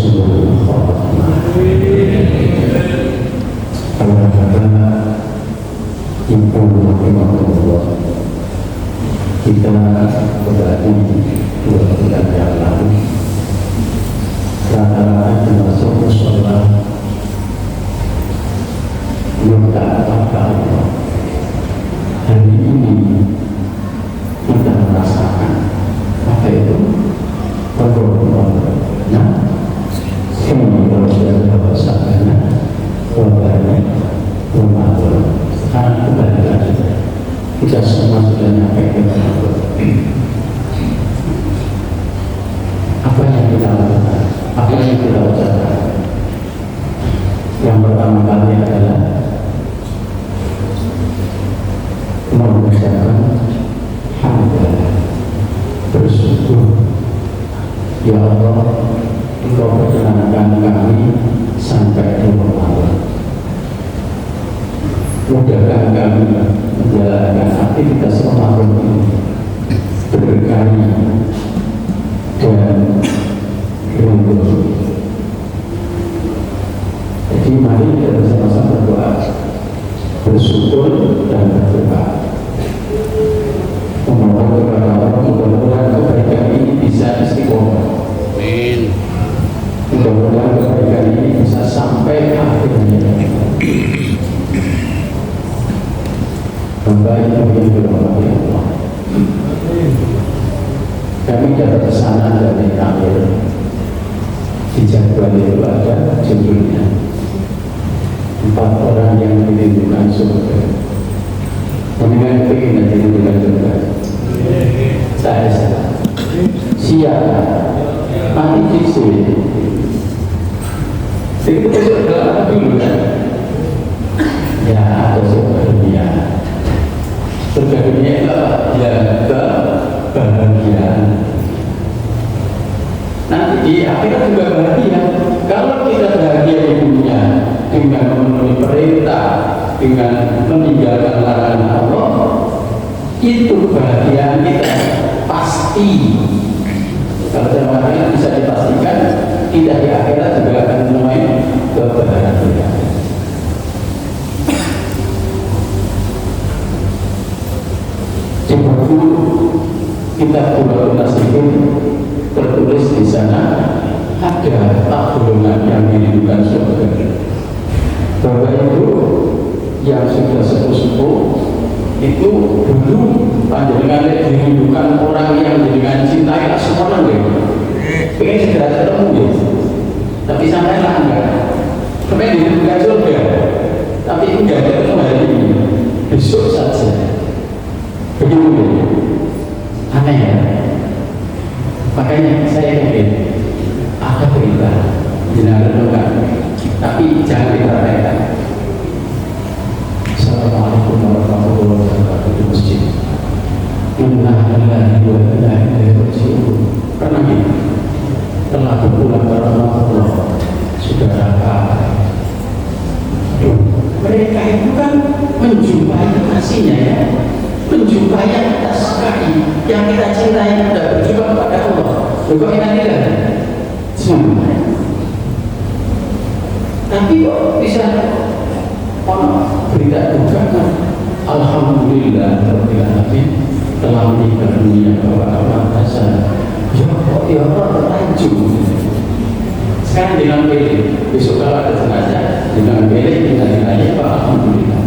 husnul khotimah. Para bapak, ibu rahimahullah, kita berada di 2 bulan yang lalu rata-rata termasuk musola belum tak apa-apa. Hari ini kita merasakan apa itu nah semua bahasanya wabahnya Ramadan. Sekarang kembali lagi kita semua sudah nyampe ke Ramadan. Apa yang kita lakukan? Apa yang kita ucapkan? Yang pertama kali adalah mengucapkan hamdalah, bersyukur. Ya Allah, Engkau perkenankan kami sampai di Ramadan. Mudahkan kami menjalankan aktivitas Ramadan ini berkali dan beruntung. Jadi mari kita bersama-sama berdoa, bersyukur dan berdoa, memohon kepada Allah mudah-mudahan kebaikan ini bisa istiqomah. Amin. Mudah-mudahan kebaikan ini bisa sampai akhirnya. Baik yang dirahmati Allah, kami dapat pesanan dari Amir. Di jadwal itu ada judulnya 4 orang yang dirindukan surga. Mendingan ingin dirindukan surga. Saya siapa? Mati fiksi. Itu surga dulu kan? Ya, ada surga dunia. Surga dunia itu ya kebahagiaan. Nanti di akhirat juga bahagia. Kalau kita bahagia di dunia dengan memenuhi perintah, dengan meninggalkan larangan Allah, itu bahagia kita pasti. Kalau dalam bisa dipastikan, kita di akhirat juga akan menemui kebahagiaan. Di buku kitab Bulughun Nasihin tertulis di sana ada tak golongan yang dirindukan surga. Bapak Ibu yang sudah sepuh-sepuh itu dulu panjenengan dirindukan orang yang dengan cintai semua orang deh. Pengen segera ketemu ya. Tapi sampai lah enggak. Sampai dirindukan surga. Tapi enggak ketemu hari ini. Besok saja. Begitu ya. Aneh ya. Makanya saya yakin ada perintah jenazah bukan, tapi jangan dipraktekkan. Assalamualaikum warahmatullahi wabarakatuh di masjid. Inna lillahi wa inna ilaihi raji'un. Karena ini telah berpulang ke Rasulullah sudah mereka itu kan menjumpai kasihnya ya, menjumpai yang kita sukai, yang kita cintai, dan berjumpa kepada Allah. Kok enak tidak? Semua. Tapi kok bisa berita duka kan? Alhamdulillah telah meninggal dunia Bapak Ahmad Hasan. Ya kok ya Allah terlanjur. Sekarang dengan pilih, besok kalau ada jenazah dengan pilih kita nilainya Pak Alhamdulillah.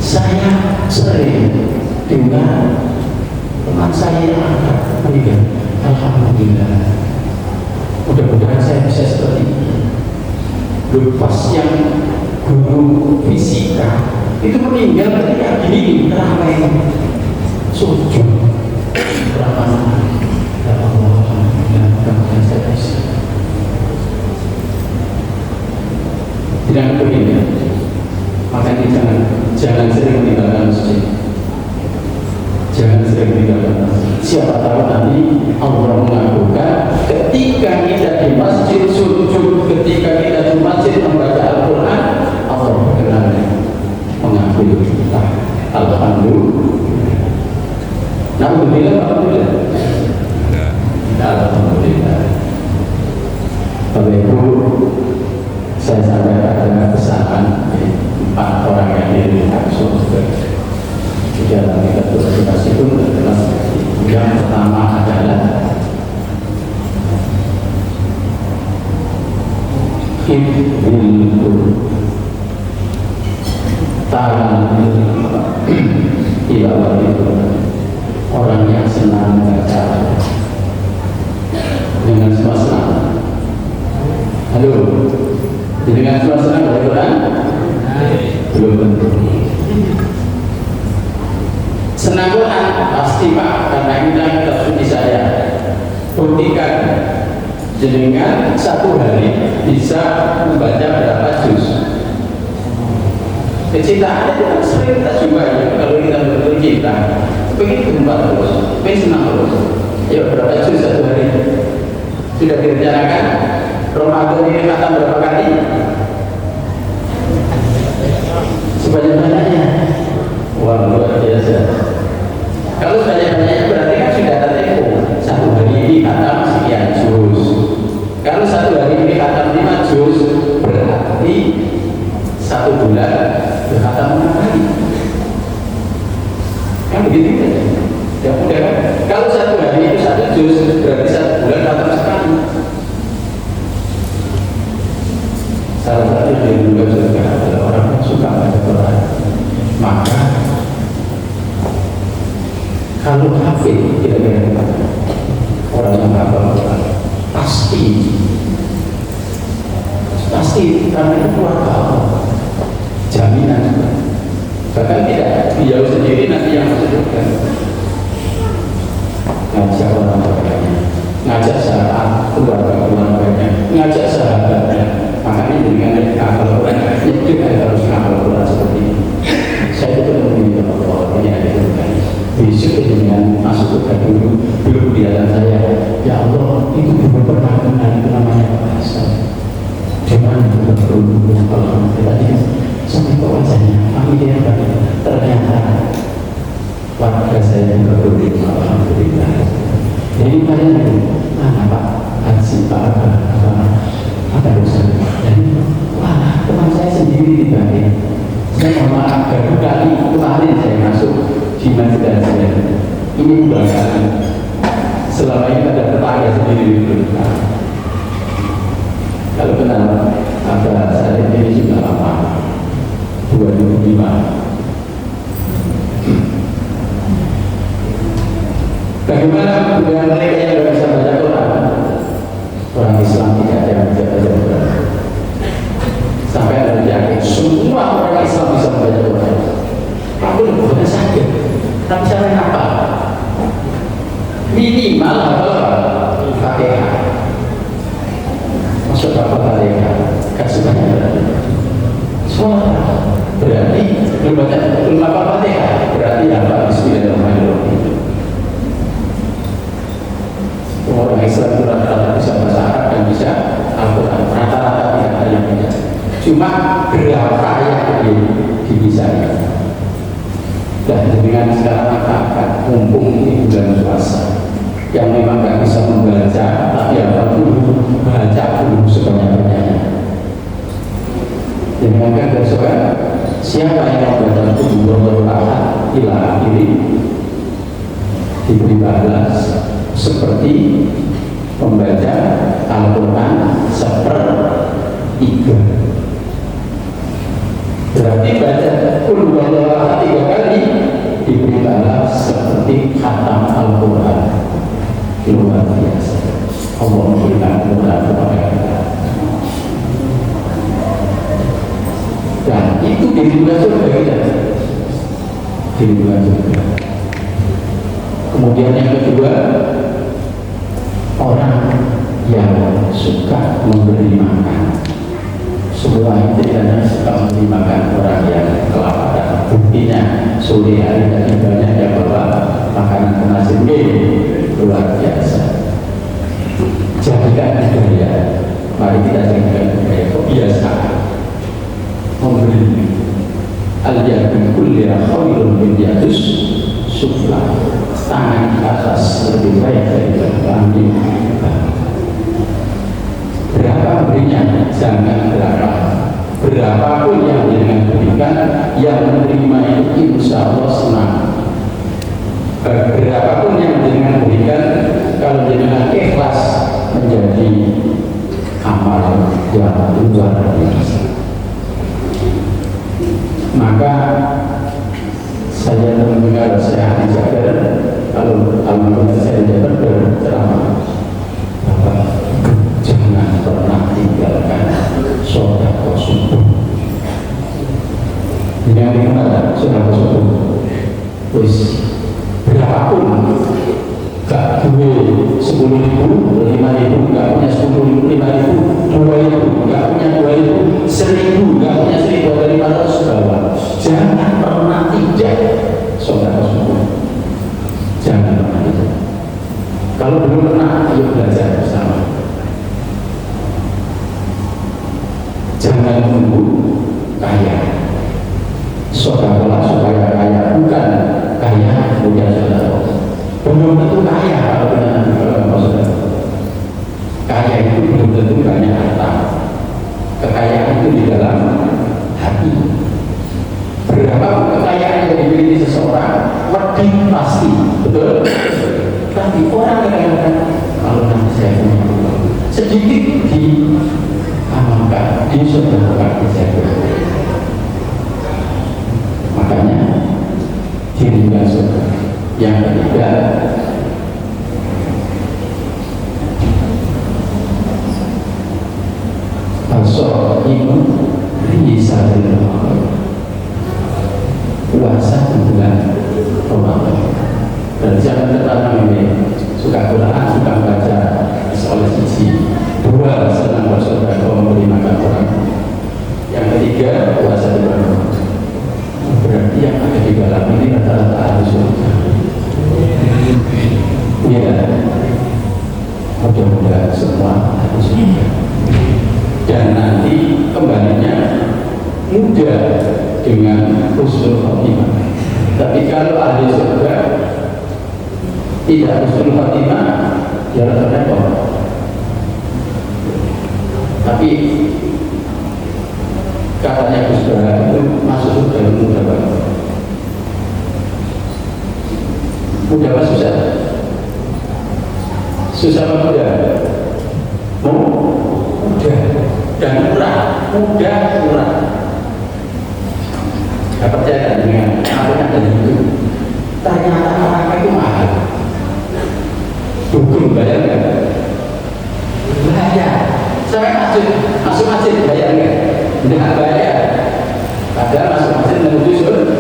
Saya sering dengar teman saya yang angkat meninggal. Alhamdulillah. Mudah-mudahan saya bisa seperti ini. Lepas yang guru fisika itu meninggal ketika gini ramai sujud ramai. Ya Allah, alhamdulillah saya bisa. Tidak begini. Makanya jangan sering meninggalkan masjid. Jangan sering meninggalkan masjid. Siapa tahu nanti Allah mengabulkan ketika kita di masjid sujud, ketika kita di masjid membaca Al-Quran, Allah berkenan mengambil kita. Alhamdulillah. Alhamdulillah. Alhamdulillah. jenengan satu hari bisa membaca berapa juz? Kecintaan itu kan sering kita jumpai ya. Kalau kita betul cinta, pengen berjumpa terus, pengen senang terus. Ayo berapa juz satu hari? Sudah direncanakan? Ramadan ini khatam berapa kali? Sebanyak-banyaknya. Wah, luar biasa. Kalau sebanyak-banyaknya berarti kan sudah ada tempo. Satu hari ini khatam sekian juz. Kalau satu hari ini khatam 5 juz, berarti satu bulan berkhatam 6 kali. Kan begitu kan? Ya mudah kan? Kalau satu hari itu 1 juz, berarti satu bulan khatam sekali. Salah satu dari dua juga adalah orang yang suka baca Quran. Maka kalau hafid kira-kira orang yang hafal Quran pasti karena itu keluarga Allah, jaminan. Bahkan tidak beliau sendiri nanti yang menyebutkan ngajak orang banyak, ngajak sahabat keluarganya, ngajak sahabatnya. Makanya dengan hafal Quran itu harus hafal Quran seperti ini. Saya itu meminta Allah ini ada yang besok dengan masuk ke dulu di dalam saya, ya Allah itu belum pernah kenal itu namanya bahasa. Cuman berhubung kalau tadi sampai ke wajahnya, kami dia ternyata warga saya yang berhubung, alhamdulillah. Jadi kalian itu, mana Pak Haji Pak apa dosa? Jadi wah teman saya sendiri dibanding. Saya mohon maaf baru kali kemarin saya masuk di masjid saya. Ini banggaan. Selama ini ada tetangga sendiri di belakang. Kalau kenal ada saya ini sudah lama, 2005. Bagaimana dengan mereka yang tidak bisa baca Quran? Orang Islam tidak ada yang bisa baca Quran. Sampai ada yakin semua orang Islam bisa membaca Quran. Aku bukan sakit, tapi cara apa? Minimal apa? Fatihah. Masuk apa Fatihah? Kasih banyak berarti. Semua berarti membaca apa Fatihah? Berarti apa? Bismillahirrahmanirrahim. Orang Islam itu rata-rata bisa bahasa Arab dan bisa Al-Quran. Rata-rata tidak ada yang bisa. Cuma berapa yang dibisanya. Dan dengan sekarang masyarakat mumpung di bulan puasa yang memang tidak bisa membaca, tapi apa dulu baca dulu sebanyak-banyaknya. Dengan kesesuaian siapa yang membaca itu berdoa ila ini diberi balas seperti membaca Al-Quran sepertiga. Berarti baca Qul huwallahu 3 kali diberi balas seperti khatam Al-Quran. Luar biasa. Allah memberikan Quran kepada kita. Dan itu di dunia surga kita. Di dunia surga. Kemudian yang kedua, orang yang suka memberi makan. Semua itu tidak suka memberi makan orang yang kelaparan. Buktinya sore hari tadi banyak yang bawa makanan ke masjid. Luar biasa. Jadikan budaya. Mari kita jadikan budaya kebiasaan memberi. Al-yadu kulli khairun min yadus sufla. Tangan ke atas lebih baik dari tangan. Berapa berinya? Jangan berapa. Berapapun yang dengan berikan, yang menerima itu insya Allah senang. Berapapun yang dengan berikan, kalau dengan ikhlas menjadi amal yang luar biasa. Maka saya mendengar saya Jabar, kalau almarhum saya Jabar berceramah, jangan pernah tinggalkan sedekah subuh. Yang dikenal sedekah subuh. Terus berapapun gak duwe 10.000, 5.000 nggak punya 10.000, 5.000, 2.000 nggak punya 2.000, 1.000 nggak punya 1.000, dari 500 bawah. Jangan pernah tidak saudara semua. Jangan pernah tidak. Kalau belum pernah, ayo belajar bersama. Jangan menunggu kaya. Saudara supaya kaya, bukan kaya kemudian saudara. Belum tentu kaya kalau benar saudara. Kaya itu belum tentu banyak harta. Kekayaan itu di dalam hati. Berapa kekayaan yang dimiliki seseorang, lebih pasti, betul. Tapi orang kadang-kadang kalau nanti saya punya uang sedikit diamalkan, disedekahkan saja. Makanya dirinya saudara. Yang ketiga, pasal imun bisa dari Ramadan, puasa di bulan Ramadan. Dan jangan tertanam ini suka Quran, suka baca oleh sisi dua, senang bersedekah memberi makan orang. Yang ketiga, puasa di bulan Ramadan. Berarti yang ada di dalam ini rata-rata ahli surga. Ya, mudah-mudahan semua ahli surga. Dan nanti kembalinya mudah dengan husnul khotimah. Tapi kalau ahli surga tidak husnul khotimah, ya repot. Tapi katanya Gus Bara itu masuk surga itu mudah banget. Mudah apa susah? Susah apa mudah? Mudah dan murah. Mudah, murah. Gak percaya dengan apa yang ada itu. Ternyata neraka itu mahal. Dukun bayar nggak? Bayar. Saya masuk masjid bayar nggak? Tidak bayar. Padahal masuk masjid menuju surga,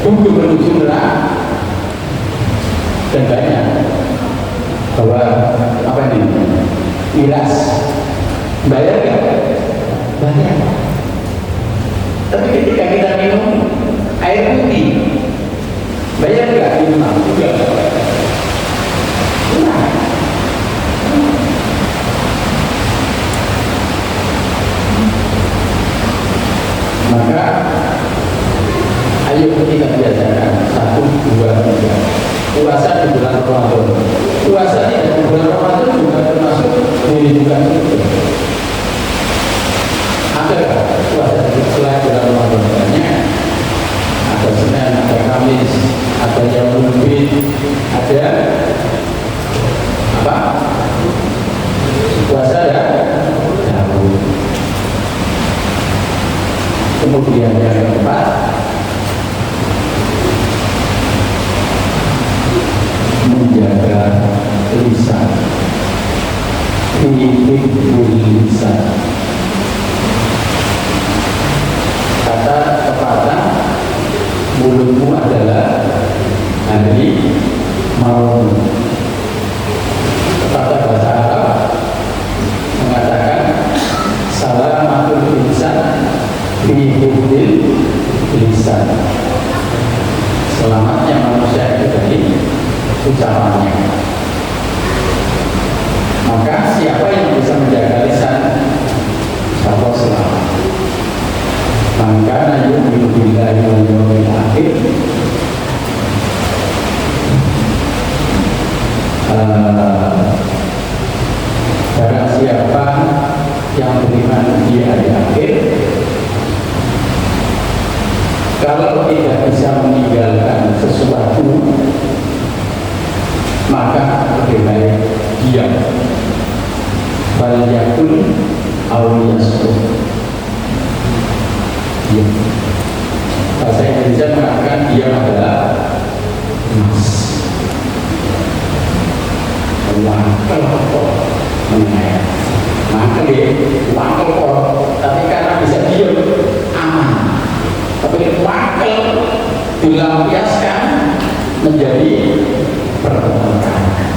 dukun menuju neraka. Dan banyak bahwa apa ini? Miras bayar nggak? Bayar. Tapi ketika kita minum air putih, bayar nggak? Minum juga. Nah, maka ayo kita biasakan 1, 2, 3 puasa di bulan Ramadan. Puasa di bulan Ramadan juga termasuk dirindukan surga. Ada puasa selain bulan Ramadan banyak. Ada Senin, ada Kamis, ada Yaumul Bid, ada apa? Puasa ya Daud. Kemudian yang keempat, menjaga lisan, hifdzul lisan. Kata pepatah, mulutmu adalah hari mau. Pepatah bahasa Arab mengatakan salamatul insan fi hifdzil lisan. Selamatnya manusia itu dari ucapannya. Maka siapa yang bisa menjaga lisan, siapa selamat. Maka yu'minu billahi wal yawmil akhir, barang siapa yang beriman di hari akhir, kalau tidak bisa meninggalkan sesuatu, maka lebih baik diam. Bal yakul aw yasmut. Diam. Bahasa Indonesia mengatakan diam adalah emas. Wangkel kok mengenai wangkel ya, wangkel kok. Tapi karena bisa diam aman. Tapi wangkel dilampiaskan menjadi pertentangan.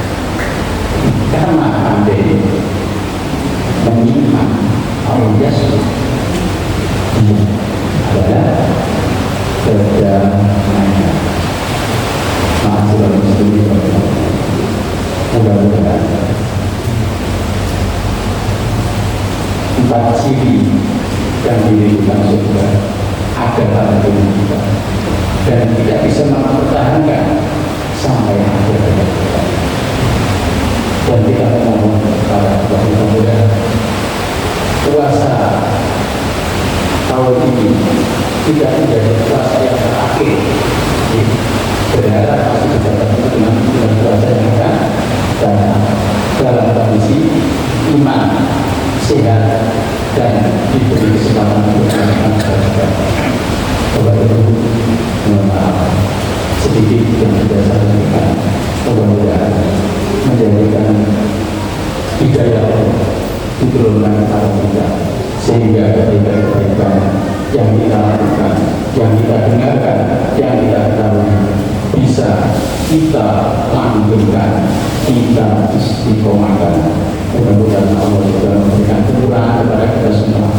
Empat ciri yang dirindukan surga ada pada tubuh kita dan tidak bisa mempertahankan sampai akhir hayat kita. Dan kita memohon kepada Allah mudah-mudahan puasa tahun ini tidak menjadi puasa yang terakhir. Berharap masih bisa bertemu dengan bulan puasa yang akan datang dalam kondisi iman, sehat, dan diberi kesempatan untuk melakukan ibadah. Kepada Ibu, mohon maaf sedikit yang tidak saya lakukan. Mudah-mudahan menjadikan hidayah diturunkan kepada kita sehingga kebaikan-kebaikan yang kita lakukan, yang kita dengarkan, yang kita ketahui bisa kita langgengkan, kita istiqomahkan. Mudah-mudahan Allah juga memberikan kemurahan kepada kita semua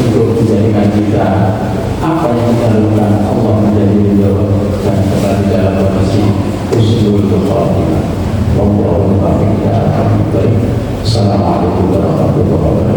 untuk menjadikan kita apa yang kita lakukan Allah menjadi ridho dan kembali dalam kondisi husnul khotimah. Assalamualaikum warahmatullahi wabarakatuh.